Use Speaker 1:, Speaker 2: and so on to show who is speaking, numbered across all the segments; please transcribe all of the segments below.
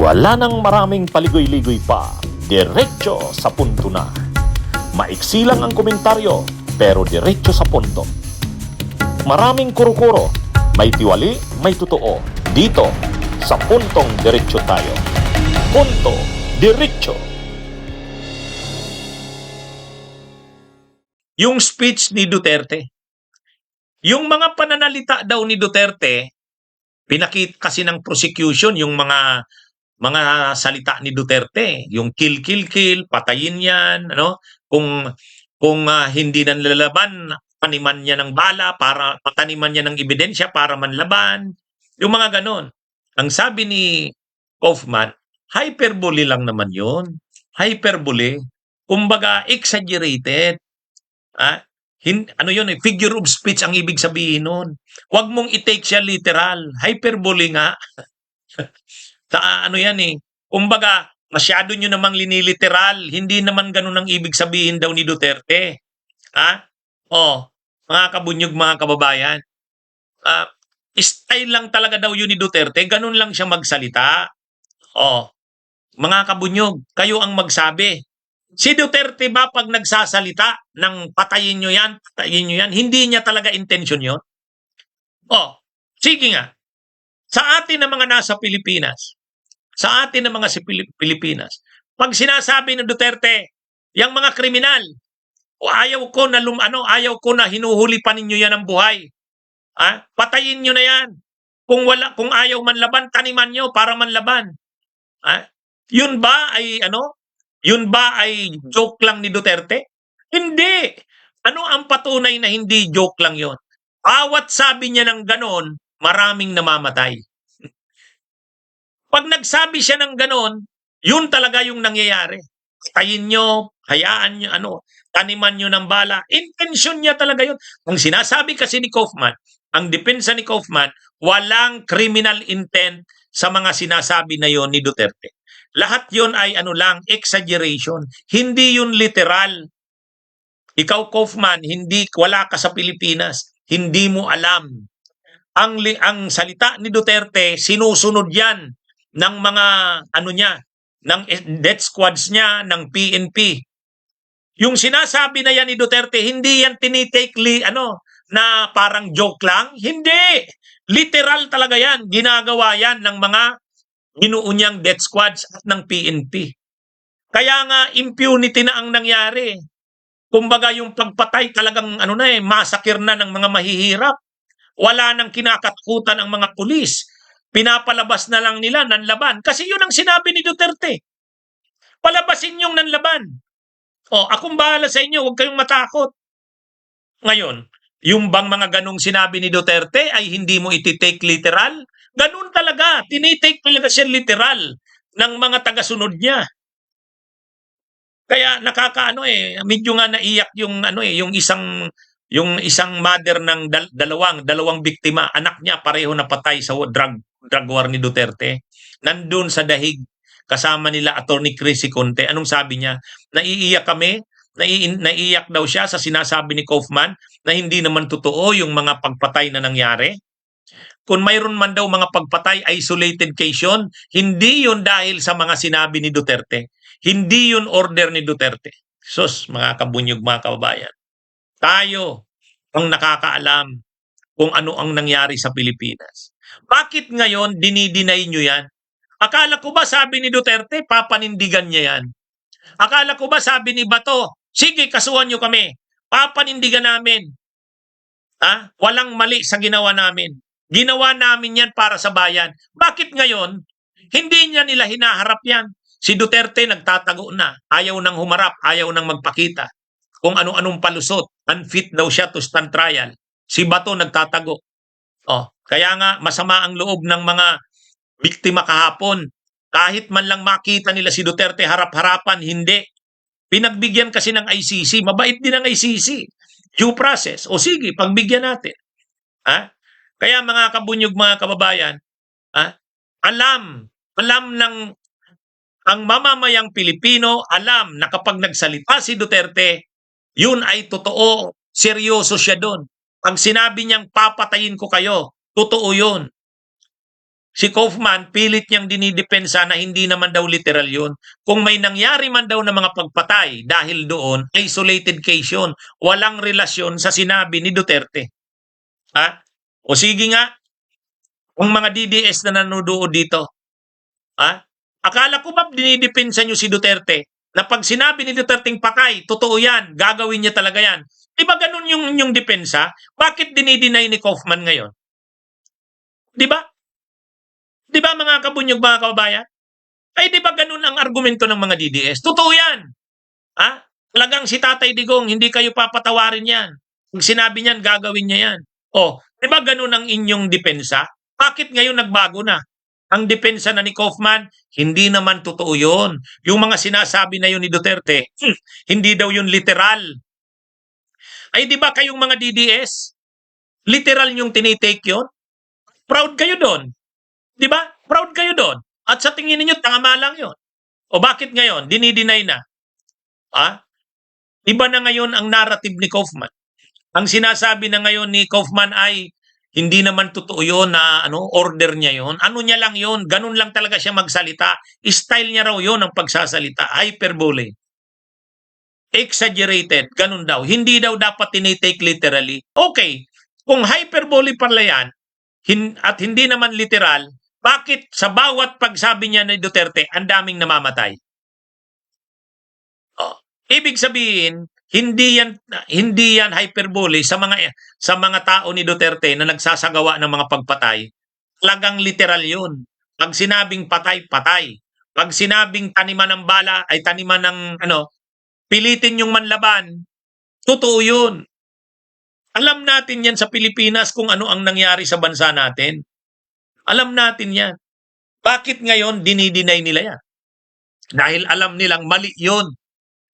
Speaker 1: Wala nang maraming paligoy-ligoy pa, diretso sa punto na. Maiksi lang ang komentaryo, pero diretso sa punto. Maraming kuro-kuro, may tiwali, may totoo. Dito, sa puntong diretso tayo. Punto, diretso.
Speaker 2: Yung speech ni Duterte, yung mga pananalita daw ni Duterte, pinakita kasi ng prosecution yung mga salita ni Duterte, yung kill, patayin yan, ano? Kung hindi nanlalaban, taniman niya ng bala para pataniman niya ng ebidensya para manlaban. Yung mga ganon. Ang sabi ni Kaufman, hyperbole lang naman yun. Hyperbole. Kumbaga, exaggerated. Ano yun eh, figure of speech ang ibig sabihin nun. Huwag mong i-take siya literal. Hyperbole nga. Sa ano yan eh. Kumbaga, masyado nyo namang liniliteral. Hindi naman ganun ang ibig sabihin daw ni Duterte. Mga kabunyog, mga kababayan. Style lang talaga daw yun ni Duterte. Ganun lang siya magsalita. Mga kabunyog, kayo ang magsabi. Si Duterte ba pag nagsasalita ng patayin nyo yan, hindi niya talaga intention yun? Sige nga. Sa atin na mga nasa Pilipinas, pag sinasabi ng Duterte, yung mga kriminal, ayaw ko na hinuhuli pa ninyo yan ng buhay. Patayin nyo na yan. Kung ayaw manlaban, taniman nyo para manlaban. Yun ba ay joke lang ni Duterte? Hindi. Ano ang patunay na hindi joke lang yon? Bawat sabi niya ng ganon, maraming namamatay. Pag nagsabi siya ng ganon, yun talaga yung nangyayari. Patayin nyo, hayaan nyo, taniman nyo ng bala. Intention niya talaga yun. Ang sinasabi kasi ni Kaufman, ang depensa ni Kaufman, walang criminal intent sa mga sinasabi na yon ni Duterte. Lahat yon ay exaggeration. Hindi yun literal. Ikaw, Kaufman, wala ka sa Pilipinas. Hindi mo alam. Ang salita ni Duterte, sinusunod yan ng mga ng death squads niya, ng PNP. Yung sinasabi na yan ni Duterte, hindi yan tinitake na parang joke lang. Hindi. Literal talaga yan. Ginagawa yan ng mga binuo niyang death squads at ng PNP. Kaya nga impunity na ang nangyari. Kumbaga yung pagpatay talagang massacre na ng mga mahihirap. Wala nang kinakatkutan ang mga pulis. Pinapalabas na lang nila nanlaban. Kasi yun ang sinabi ni Duterte. Palabasin yung nanlaban. Akong bahala sa inyo, huwag kayong matakot. Ngayon, yung bang mga ganong sinabi ni Duterte ay hindi mo iti-take literal? Ganun talaga. Tinitake talaga siya literal ng mga tagasunod niya. Kaya medyo nga naiyak yung isang mother ng dalawang biktima, anak niya pareho napatay sa drug war ni Duterte. Nandun sa dahig kasama nila Attorney Chrissy Conte. Anong sabi niya? Naiiyak kami, naiiyak daw siya sa sinasabi ni Kaufman na hindi naman totoo yung mga pagpatay na nangyari. Kung mayroon man daw mga pagpatay, isolated case yun, hindi yun dahil sa mga sinabi ni Duterte. Hindi yun order ni Duterte. Sus, mga kabunyog, mga kababayan. Tayo ang nakakaalam kung ano ang nangyari sa Pilipinas. Bakit ngayon dinideny nyo yan? Akala ko ba sabi ni Duterte, papanindigan niya yan? Akala ko ba sabi ni Bato, sige, kasuhan nyo kami. Papanindigan namin. Walang mali sa ginawa namin. Ginawa namin yan para sa bayan. Bakit ngayon, hindi niya nila hinaharap yan? Si Duterte nagtatago na. Ayaw nang humarap, ayaw nang magpakita. Kung ano-anong palusot. Unfit daw siya to stand trial. Si Bato nagtatago. Kaya nga masama ang loob ng mga biktima kahapon. Kahit man lang makita nila si Duterte harap-harapan, hindi. Pinagbigyan kasi ng ICC. Mabait din ang ICC. Due process. Sige, pagbigyan natin. Kaya mga kabunyog, mga kababayan, alam ng ang mamamayang Pilipino, alam na kapag nagsalita si Duterte, yun ay totoo, seryoso siya doon. Pag sinabi niyang papatayin ko kayo, totoo yun. Si Kaufman, pilit niyang dinidepensa na hindi naman daw literal yun. Kung may nangyari man daw na mga pagpatay dahil doon, isolated case yun. Walang relasyon sa sinabi ni Duterte. Ha? O sige nga, ang mga DDS na nanonood dito, ha? Akala ko ba dinidepensa niyo si Duterte na pag sinabi ni Duterteng patay, totoo yan, gagawin niya talaga yan. Di ba ganun yung depensa? Bakit dinideny ni Kaufman ngayon? Di ba? Di ba mga kabunyog, mga kababayan? Ay di ba ganun ang argumento ng mga DDS? Totoo yan. Ha? Talagang si Tatay Digong, hindi kayo papatawarin yan. Kung sinabi niyan, gagawin niya yan. O, di ba ganun ang inyong depensa? Bakit ngayon nagbago na? Ang depensa na ni Kaufman, hindi naman totoo yun. Yung mga sinasabi na yun ni Duterte, hindi daw yun literal. Ay di ba kayong mga DDS, literal yung tinitake yun? Proud kayo doon. Di ba? Proud kayo doon. At sa tingin niyo tama lang yun. O bakit ngayon? Dinideny na. Ha? Iba na ngayon ang narrative ni Kaufman. Ang sinasabi na ngayon ni Kaufman ay hindi naman totoo yun na order niya yun. Ano niya lang yun. Ganun lang talaga siya magsalita. Style niya raw yun ang pagsasalita. Hyperbole. Exaggerated. Ganun daw. Hindi daw dapat tinitake literally. Okay. Kung hyperbole pala yan at hindi naman literal, bakit sa bawat pagsabi niya ni Duterte, ang daming namamatay? Oh, ibig sabihin, hindi yan hyperbole sa mga tao ni Duterte na nagsasagawa ng mga pagpatay. Talagang literal 'yun. Pag sinabing patay, patay. Pag sinabing taniman ng bala ay taniman ng pilitin yung manlaban. Totoo 'yun. Alam natin yan sa Pilipinas kung ano ang nangyari sa bansa natin. Alam natin yan. Bakit ngayon dinideny nila yan? Dahil alam nilang mali yun.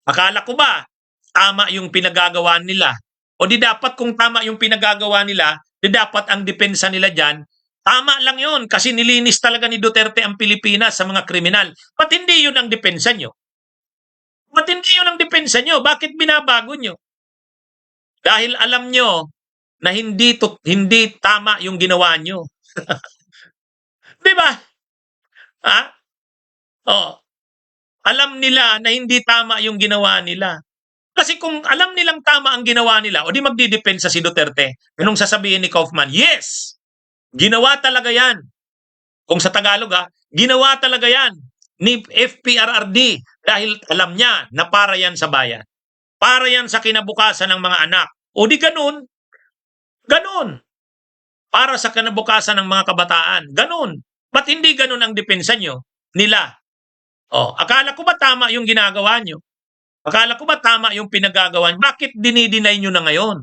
Speaker 2: Akala ko ba tama yung pinagagawa nila? O di dapat kung tama yung pinagagawa nila, di dapat ang depensa nila dyan, tama lang yun kasi nilinis talaga ni Duterte ang Pilipinas sa mga kriminal. Ba't hindi yun ang depensa nyo? Ba't hindi yun ang depensa nyo? Bakit binabago nyo? Dahil alam nyo na hindi tama yung ginawa nyo. Di ba? Ha? Oh. Alam nila na hindi tama yung ginawa nila. Kasi kung alam nilang tama ang ginawa nila, o di magdidepensa si Duterte, anong sasabihin ni Kaufman? Yes! Ginawa talaga yan. Kung sa Tagalog ginawa talaga yan ni FPRRD dahil alam niya na para yan sa bayan. Para yan sa kinabukasan ng mga anak. O di ganun. Ganun. Para sa kinabukasan ng mga kabataan. Ganun. Ba't hindi ganun ang depensa nila? Akala ko ba tama yung ginagawa nyo? Akala ko ba tama yung pinagagawa nyo? Bakit dinideny nyo na ngayon?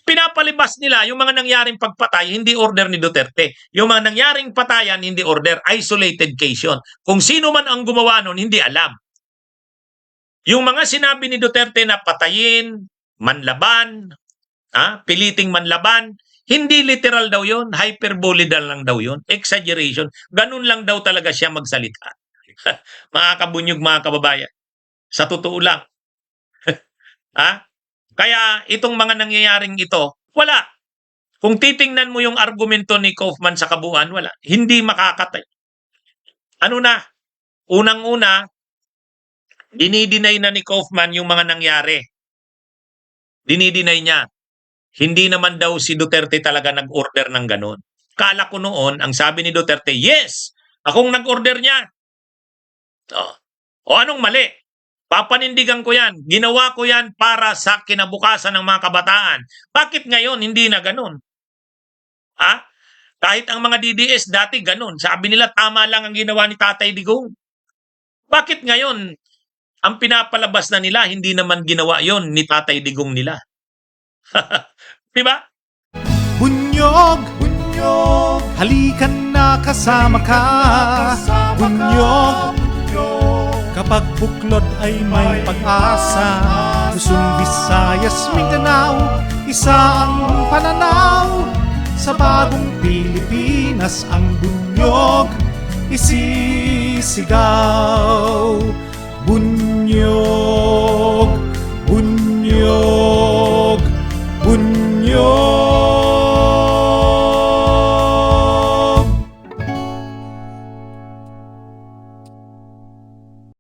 Speaker 2: Pinapalibas nila yung mga nangyaring pagpatay, hindi order ni Duterte. Yung mga nangyaring patayan, hindi order. Isolated case yun. Kung sino man ang gumawa nun, hindi alam. Yung mga sinabi ni Duterte na patayin, manlaban, piliting manlaban, hindi literal daw yun. Hyperbole lang daw yun. Exaggeration. Ganun lang daw talaga siya magsalita. Mga kabunyog, mga kababayan. Sa totoo lang. Kaya itong mga nangyayaring ito, wala. Kung titingnan mo yung argumento ni Kaufman sa kabuuan, wala. Hindi makakatay. Ano na? Unang-una, dinideny na ni Kaufman yung mga nangyari. Dinideny niya. Hindi naman daw si Duterte talaga nag-order ng ganun. Kala ko noon, ang sabi ni Duterte, yes, akong nag-order niya. O anong mali? Papanindigan ko yan. Ginawa ko yan para sa kinabukasan ng mga kabataan. Bakit ngayon hindi na ganun? Kahit ang mga DDS dati ganun. Sabi nila tama lang ang ginawa ni Tatay Digong. Bakit ngayon ang pinapalabas na nila hindi naman ginawa yon ni Tatay Digong nila? Diba?
Speaker 3: Bunyog, bunyog, halikan na kasama ka. Bunyog, kapag buklod ay may pag-asa. Luzon, Visayas, Mindanao, isa ang pananaw. Sa bagong Pilipinas ang bunyog isisigaw. Bunyog, bunyog.